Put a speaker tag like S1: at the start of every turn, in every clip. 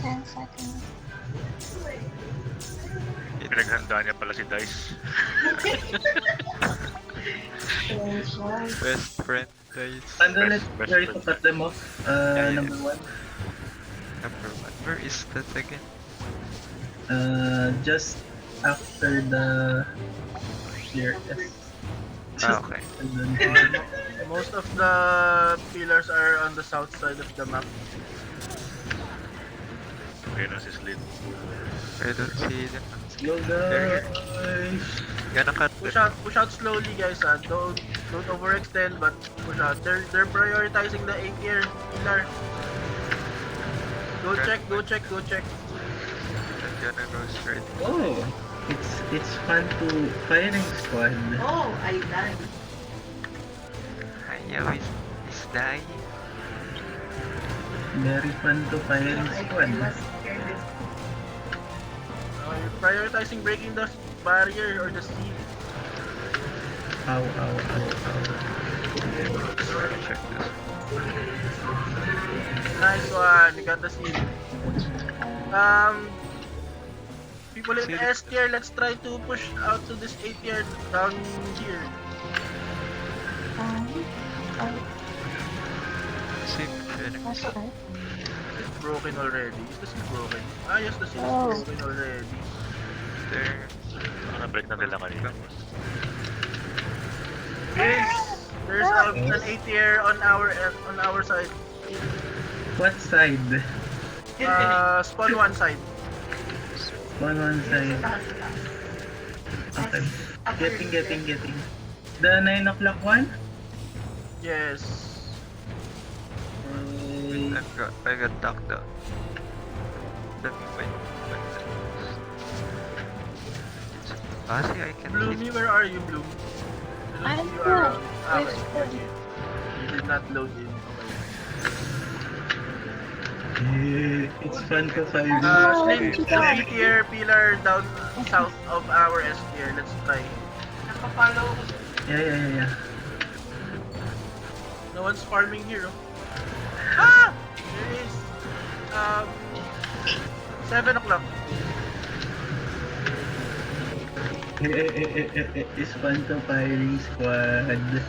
S1: 10 seconds.
S2: Pinaghandaan niya pala si Dice.
S3: Best friend guys.
S4: And then let's
S2: Best
S4: try to
S2: friend.
S4: cut them off.
S3: Yeah.
S4: Number 1.
S3: Number 1. Where is that again?
S4: Just after the clear S.
S3: Okay.
S4: And then
S5: Most of the pillars are on the south side of the map.
S2: Okay na si Slid.
S3: I don't see them.
S4: go guys.
S3: Gonna cut them.
S5: Push out slowly, guys. Don't overextend, but push out. They're prioritizing the 8 tier pillar. Go check.
S3: I'm gonna go straight.
S4: Oh, it's fun to firing squad.
S6: Oh, I died.
S3: Ayaw is dying.
S4: Very fun to firing
S6: I
S4: squad.
S6: was scared.
S5: You're prioritizing breaking the barrier or the seal.
S4: Ow, ow, ow, ow.
S3: Check this.
S5: Nice one. You got the seal. People in S tier, let's try to push out to this 8 tier down here.
S3: Same
S1: That's
S3: Phoenix.
S1: right.
S5: It's broken already. Is the seal broken? Ah, yes, the seal
S1: Oh.
S5: is broken already.
S3: There.
S2: Na-break na nila kanina.
S5: Yes! There's an 8 tier on our side.
S4: What side?
S5: Spawn 1 side.
S4: One side. Okay. Getting. The 9 o'clock one?
S5: Yes.
S3: I got knocked out. Let me wait. See, I can
S5: Bloomy,
S3: see.
S5: where are you, Bloom? I
S1: I'm
S5: don't see you around.
S1: good.
S5: Okay,
S1: It's
S5: okay. You did not load in.
S4: It's fun to fire.
S5: Slim, the 8 tier pillar down south of our S tier. Let's try.
S6: Nakapollow ko.
S4: Yeah.
S5: No one's farming here. Ah! There is 7 o'clock.
S4: It's fun to firing squad.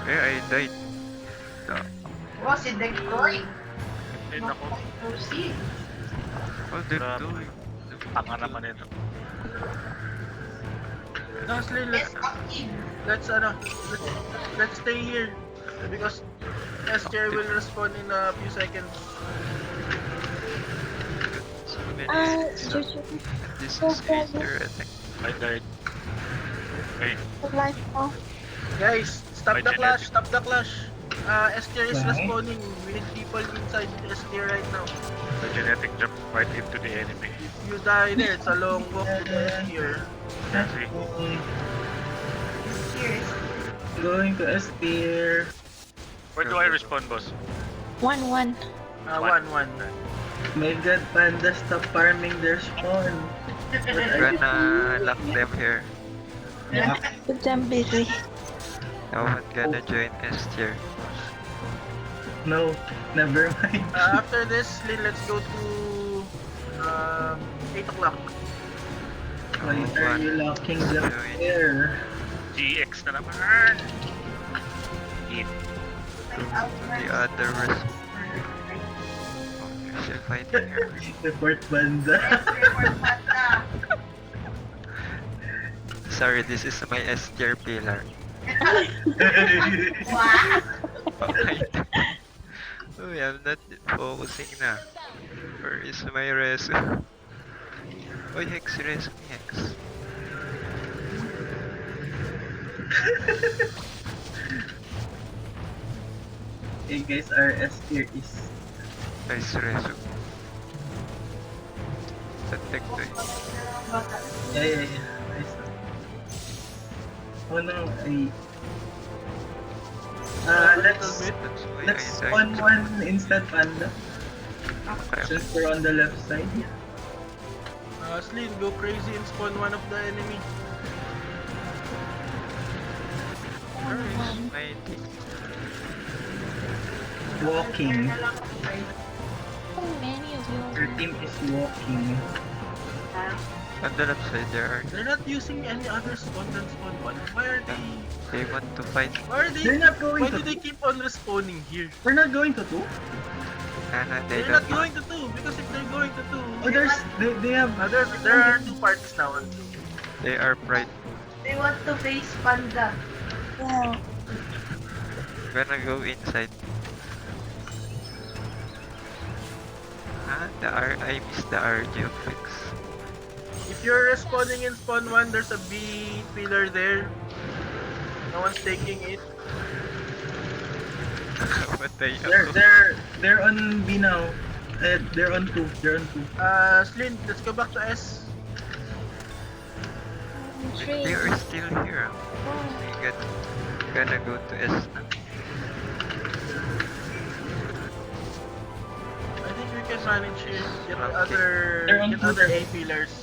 S3: I died.
S6: Oh, si Decoy.
S2: Ay, naku.
S6: Pusi.
S3: What they're
S2: Grabe.
S3: doing?
S2: Tanga naman ito.
S5: No, Slim,
S6: Yes, active.
S5: let's stay here because S tier will respond in a few seconds.
S3: So many
S1: Juju,
S3: this is easier, I think.
S2: I died. Okay.
S1: the light off.
S5: Guys, stop
S2: May
S5: the clash.
S2: genetic.
S5: Stop the clash. S tier is
S4: Why?
S5: respawning. We need people inside S tier right now.
S2: The genetic jump right into the enemy.
S5: If you die there, it's a long walk to the S tier.
S2: Yeah, see?
S6: Cheers.
S4: Going to S tier.
S2: Where do I respond, boss?
S1: 1-1.
S5: 1-1.
S4: My god, Panda, stop farming their spawn.
S3: Gonna lock them here.
S1: Put them busy.
S3: No one gonna join S tier.
S4: No, never mind.
S5: After this, let's go to 8 o'clock.
S4: Why are you locking them there?
S2: GX na naman! Eat.
S3: The other res- Oh, you're still fighting here.
S4: Report Banda.
S3: Sorry, this is my S tier pillar.
S6: Wow.
S3: Oh, I'm not focusing na. Where is my resu? Oh, Hex, resu ni Hex.
S4: Hey guys, our S tier is
S3: Nice resu. Attack to it.
S4: yeah. Nice. Oh no,
S3: That's why
S4: let's
S3: I
S4: spawn
S3: died.
S4: one instant Panda.
S3: Okay.
S4: Since we're on the left side.
S5: Slim, go crazy and spawn one of the enemy.
S3: Where is my team?
S4: walking.
S1: How many of you
S4: Their
S1: are
S4: team is walking.
S3: On the left side there are.
S5: They're not using any other spawn than spawn 1. Why are they...
S3: They want to fight.
S5: Why are
S4: They're
S5: they...
S4: not going
S5: Why
S4: to
S5: do they keep on respawning here?
S4: We're not going to 2?
S3: They
S5: They're
S3: don't
S5: not going to 2 because if they're going to 2...
S4: Oh, they have...
S5: There are 2 parties now on 2.
S3: They are pride.
S6: They want to face Panda.
S1: Yeah.
S3: Gonna go inside. I missed the RG of Fix.
S5: If you're respawning in spawn 1, there's a B pillar there. No one's taking it.
S3: Patay
S4: They're,
S3: ako.
S4: they're, they're on B now. They're on 2. They're on 2.
S5: Slin, let's go back to S.
S1: Three.
S3: They are still here. We gonna go to S now.
S5: I think we can manage it. Get
S3: Okay.
S4: They're on
S5: get
S4: two
S5: other
S4: there.
S5: A pillars.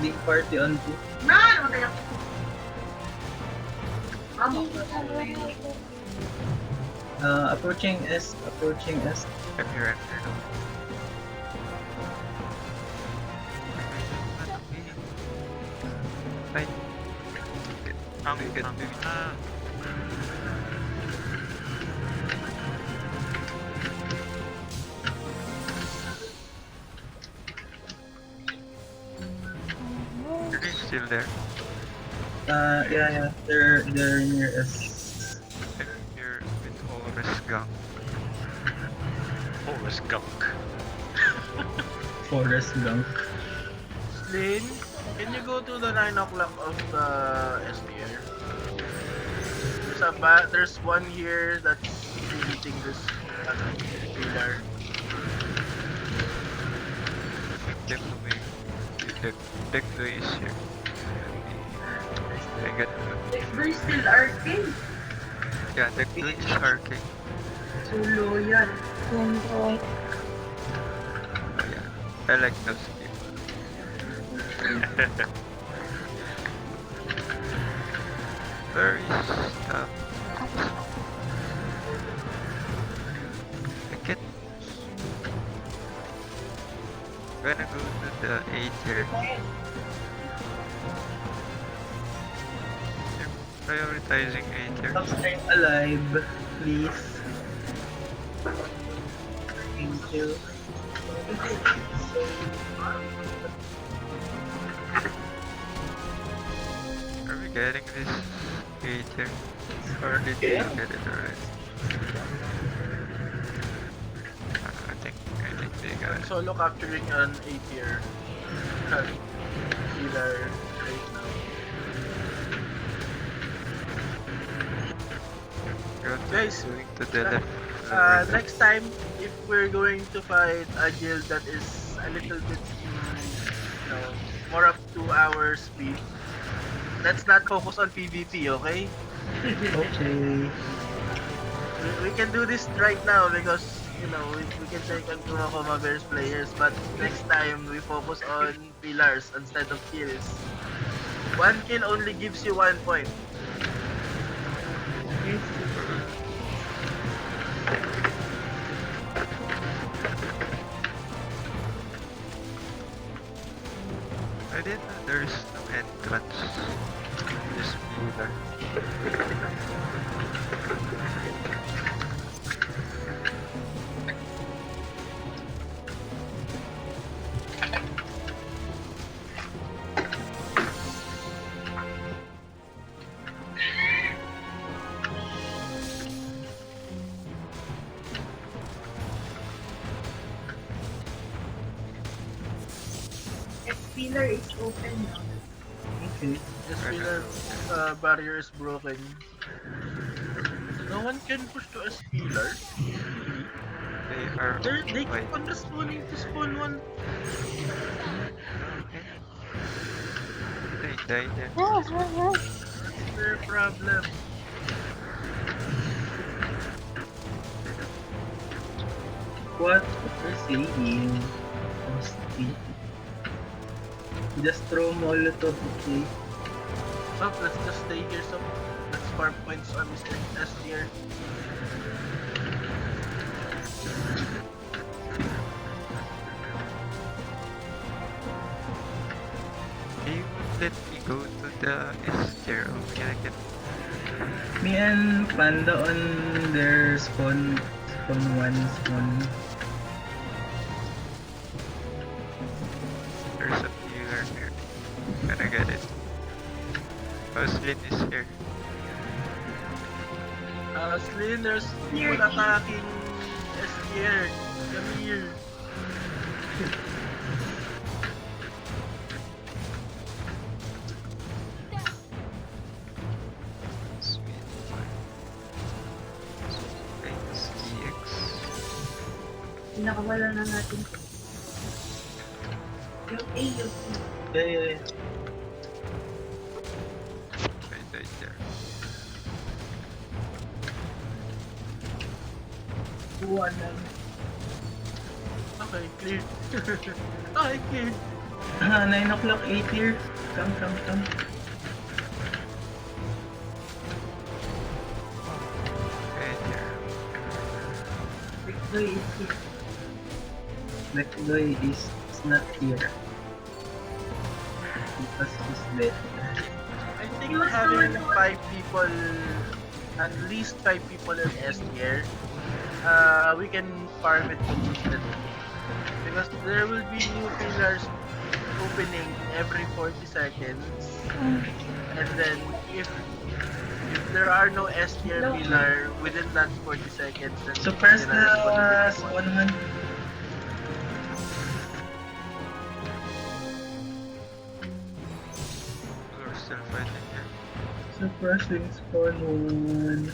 S4: Big party on 2.
S6: Man, matay ako. Amo.
S4: Approaching S. Approaching S.
S3: I'm here now. Fight. Get They're still there.
S4: Yeah. They're near S.
S3: I'm here with Horus Gang.
S2: Forest gunk.
S4: Forest gunk.
S5: Slin, can you go to the 9 o'clock of the S tier? There's one here that's hitting this pillar.
S3: Them away. Deck 2 is here. I got
S6: They're still arcade.
S3: yeah, Deck 2 is arcade.
S6: So loyal.
S1: Boy.
S3: Yeah, I like those games. Very tough. I get. Gonna go to the A tier. I'm prioritizing A tier.
S4: Stop staying alive, please. Thank you.
S3: Are we getting this A tier? Or did we get it already? I think they got it.
S5: Solo capturing an A tier pillar right now.
S3: Go to,
S5: Guys,
S3: going to the left.
S5: Next time, if we're going to fight a guild that is a little bit, more up to our speed, let's not focus on PvP, okay?
S4: Okay.
S5: We can do this right now because, we can take on Kurokoma Bears players, but next time we focus on pillars instead of kills. 1 kill only gives you 1 point.
S3: I didn't know there's no entrance. Just pillar.
S6: Pillar is open now.
S4: Okay.
S5: This pillar barrier is broken. No one can push to a pillar.
S3: They are
S5: They
S3: wait.
S5: keep on respawning to spawn 1.
S3: They died there.
S5: What's their problem?
S4: What are you saying? Just throw Molotov, okay?
S5: So let's just stay here. So let's farm points on Mr. S tier.
S3: He won't let me go to the S tier. Oh, yeah, I can.
S4: Me and Panda on their spawn 1, spawn.
S3: There's a healer here. Gonna get it. Oslin is here.
S5: Slin, there's people attacking S tier. Come here.
S3: Sweet. Thanks, EX.
S6: Pinakawala na natin. Yung A, yung E.
S4: Yeah.
S3: Right there.
S6: Buwan lang.
S5: Okay, clear. Okay, clear.
S4: 9 o'clock, 8 here. Come.
S3: Right there.
S6: Big boy is here.
S4: Black Boy is not here. Because he's dead.
S5: I think
S6: He was
S5: having
S6: going on.
S5: 5 people, at least 5 people in S tier, we can farm it consistently. Because there will be new pillars opening every 40 seconds. And then if there are no S tier
S6: No.
S5: pillar within that 40 seconds, then
S4: So press
S5: then I'll respond
S4: the
S5: to
S4: spawn one.
S3: We're still fighting here.
S4: So pressing spawn 1.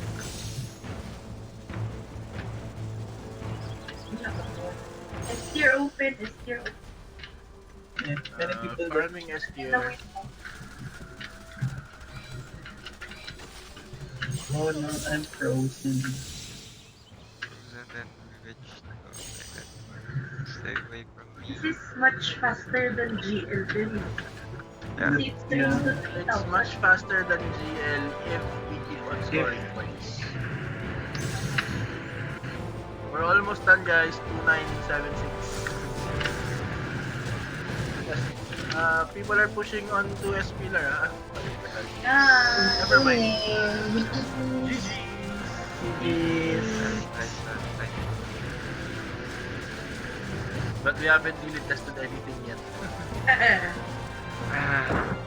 S6: S tier open, S tier open.
S4: Yeah, many people there.
S5: farming S tier.
S4: Oh no, I'm frozen.
S3: And then vegetable like that. Stay away from me.
S6: This is much faster than GL din.
S3: Yeah.
S6: Kasi it's 3 to
S5: It's
S6: 3,000.
S5: much faster than GL if we keep on scoring points. We're almost done, guys. 2976. Yes. People are pushing on to S pillar. Never mind. GG's.
S3: Nice.
S5: But we haven't really tested anything yet.
S3: Ah,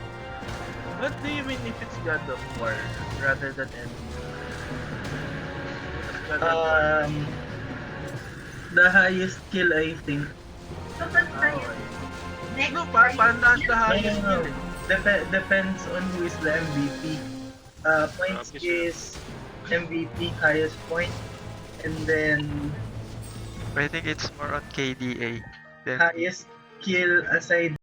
S5: What do you mean if it's God of War rather than enemy? God of War.
S4: The highest kill I think.
S6: So, ba't tayo? Next
S5: No,
S6: time,
S5: Panda has the highest
S4: No.
S5: kill eh.
S4: Depends on who is the MVP. Points
S2: Obviously.
S4: is MVP highest point, and then
S3: I think it's more on KDA than
S4: highest kill aside